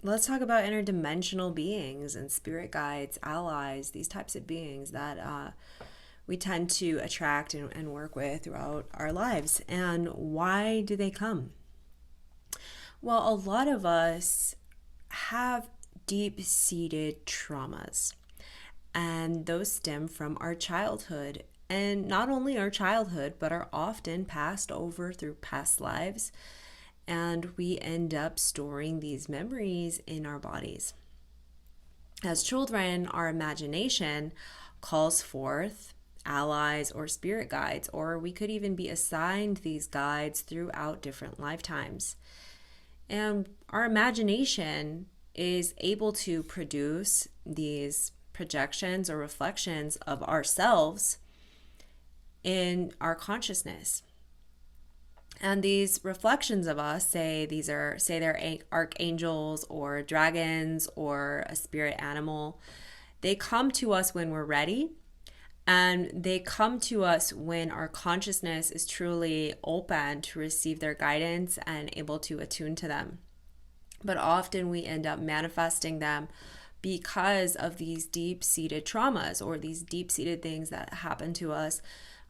let's talk about interdimensional beings and spirit guides, allies, these types of beings that we tend to attract and work with throughout our lives. And why do they come? Well, a lot of us have deep seated traumas, and those stem from our childhood. And not only our childhood, but are often passed over through past lives. And we end up storing these memories in our bodies. As children, our imagination calls forth allies or spirit guides, or we could even be assigned these guides throughout different lifetimes. And our imagination is able to produce these projections or reflections of ourselves in our consciousness. And these reflections of us, say they're archangels or dragons or a spirit animal, they come to us when we're ready, and they come to us when our consciousness is truly open to receive their guidance and able to attune to them. But often we end up manifesting them because of these deep-seated traumas or these deep-seated things that happen to us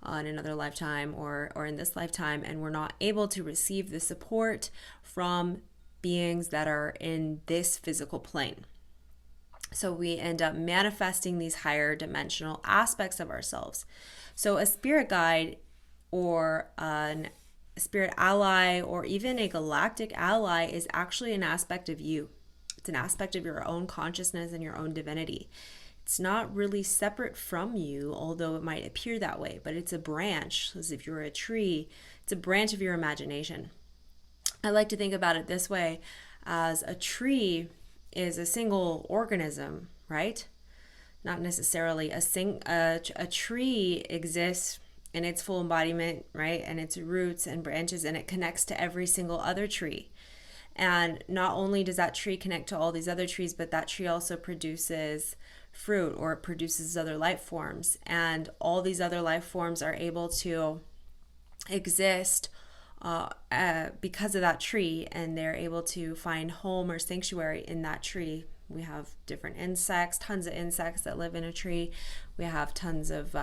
in another lifetime or in this lifetime, and we're not able to receive the support from beings that are in this physical plane. So we end up manifesting these higher dimensional aspects of ourselves. So a spirit guide or a spirit ally or even a galactic ally is actually an aspect of you. It's an aspect of your own consciousness and your own divinity. It's not really separate from you, although it might appear that way, but it's a branch. As if you're a tree, it's a branch of your imagination. I like to think about it this way, as a tree is a single organism, right? Not necessarily a tree exists in its full embodiment, right? And its roots and branches, and it connects to every single other tree. And not only does that tree connect to all these other trees, but that tree also produces fruit, or it produces other life forms. And all these other life forms are able to exist because of that tree, and they're able to find home or sanctuary in that tree. We have different insects, tons of insects that live in a tree. We have tons of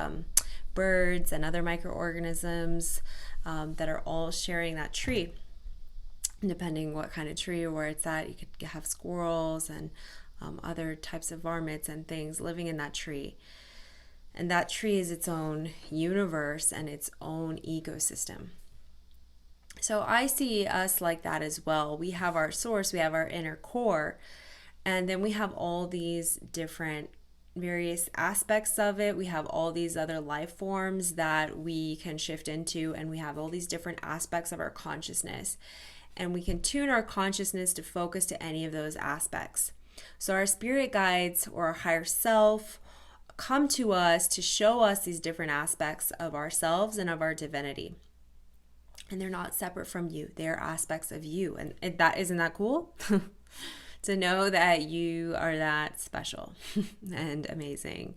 birds and other microorganisms that are all sharing that tree. Depending what kind of tree or where it's at, you could have squirrels and other types of varmints and things living in that tree. And that tree is its own universe and its own ecosystem. So I see us like that as well. We have our source, we have our inner core, and then we have all these different various aspects of it. We have all these other life forms that we can shift into, and we have all these different aspects of our consciousness. And we can tune our consciousness to focus to any of those aspects. So our spirit guides or our higher self come to us to show us these different aspects of ourselves and of our divinity. And they're not separate from you. They're aspects of you. And that, isn't that cool? To know that you are that special and amazing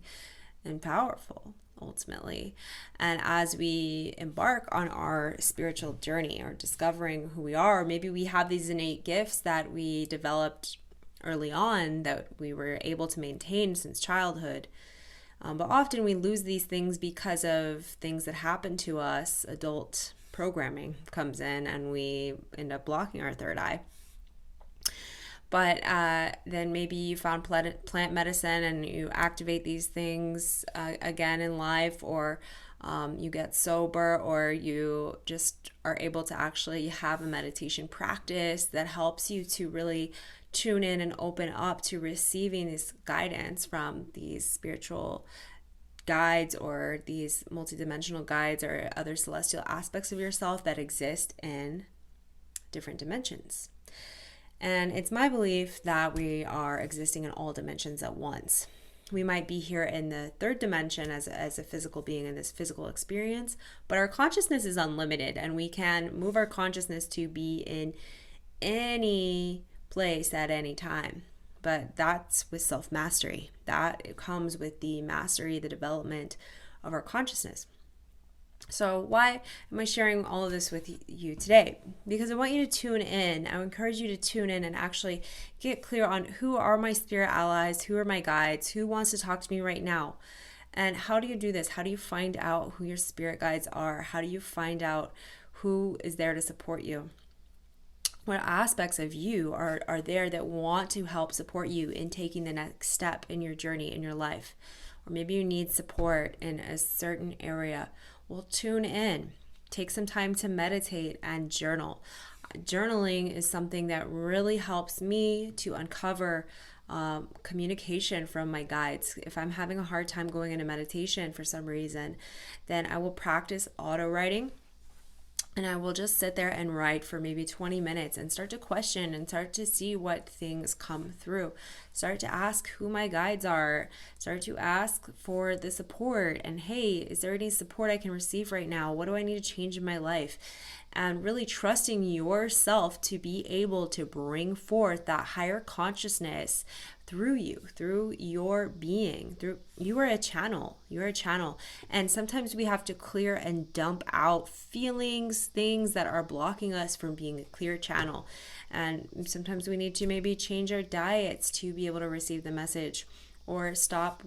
and powerful, ultimately. And as we embark on our spiritual journey or discovering who we are, maybe we have these innate gifts that we developed early on that we were able to maintain since childhood. But often we lose these things because of things that happen to us. Adult programming comes in and we end up blocking our third eye. But then maybe you found plant medicine and you activate these things again in life, or you get sober, or you just are able to actually have a meditation practice that helps you to really tune in and open up to receiving this guidance from these spiritual guides or these multidimensional guides or other celestial aspects of yourself that exist in different dimensions. And it's my belief that we are existing in all dimensions at once. We might be here in the third dimension as a physical being in this physical experience, but our consciousness is unlimited, and we can move our consciousness to be in any place at any time. But that's with self-mastery. That it comes with the mastery, the development of our consciousness. So why am I sharing all of this with you today? Because I want you to tune in. I encourage you to tune in and actually get clear on who are my spirit allies, who are my guides, who wants to talk to me right now. And how do you do this? How do you find out who your spirit guides are? How do you find out who is there to support you? What aspects of you are there that want to help support you in taking the next step in your journey in your life? Or maybe you need support in a certain area. Well, tune in. Take some time to meditate and journal. Journaling is something that really helps me to uncover communication from my guides. If I'm having a hard time going into meditation for some reason, then I will practice auto writing. And I will just sit there and write for maybe 20 minutes and start to question and start to see what things come through. Start to ask who my guides are. Start to ask for the support. And hey, is there any support I can receive right now? What do I need to change in my life? And really trusting yourself to be able to bring forth that higher consciousness through you, through your being, through you are a channel. You're a channel. And sometimes we have to clear and dump out feelings, things that are blocking us from being a clear channel. And sometimes we need to maybe change our diets to be able to receive the message, or stop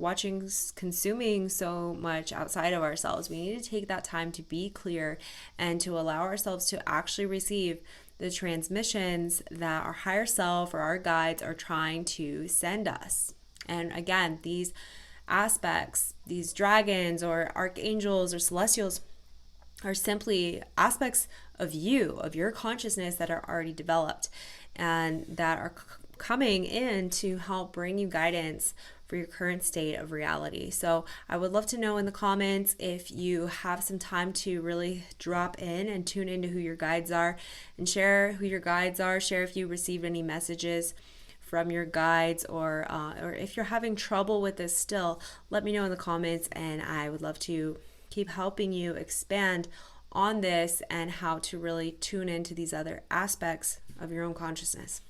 consuming so much outside of ourselves. We need to take that time to be clear and to allow ourselves to actually receive the transmissions that our higher self or our guides are trying to send us. And again, these aspects, these dragons or archangels or celestials, are simply aspects of you, of your consciousness that are already developed and that are coming in to help bring you guidance for your current state of reality. So I would love to know in the comments if you have some time to really drop in and tune into who your guides are and share who your guides are. Share if you received any messages from your guides, or if you're having trouble with this still, let me know in the comments, and I would love to keep helping you expand on this and how to really tune into these other aspects of your own consciousness.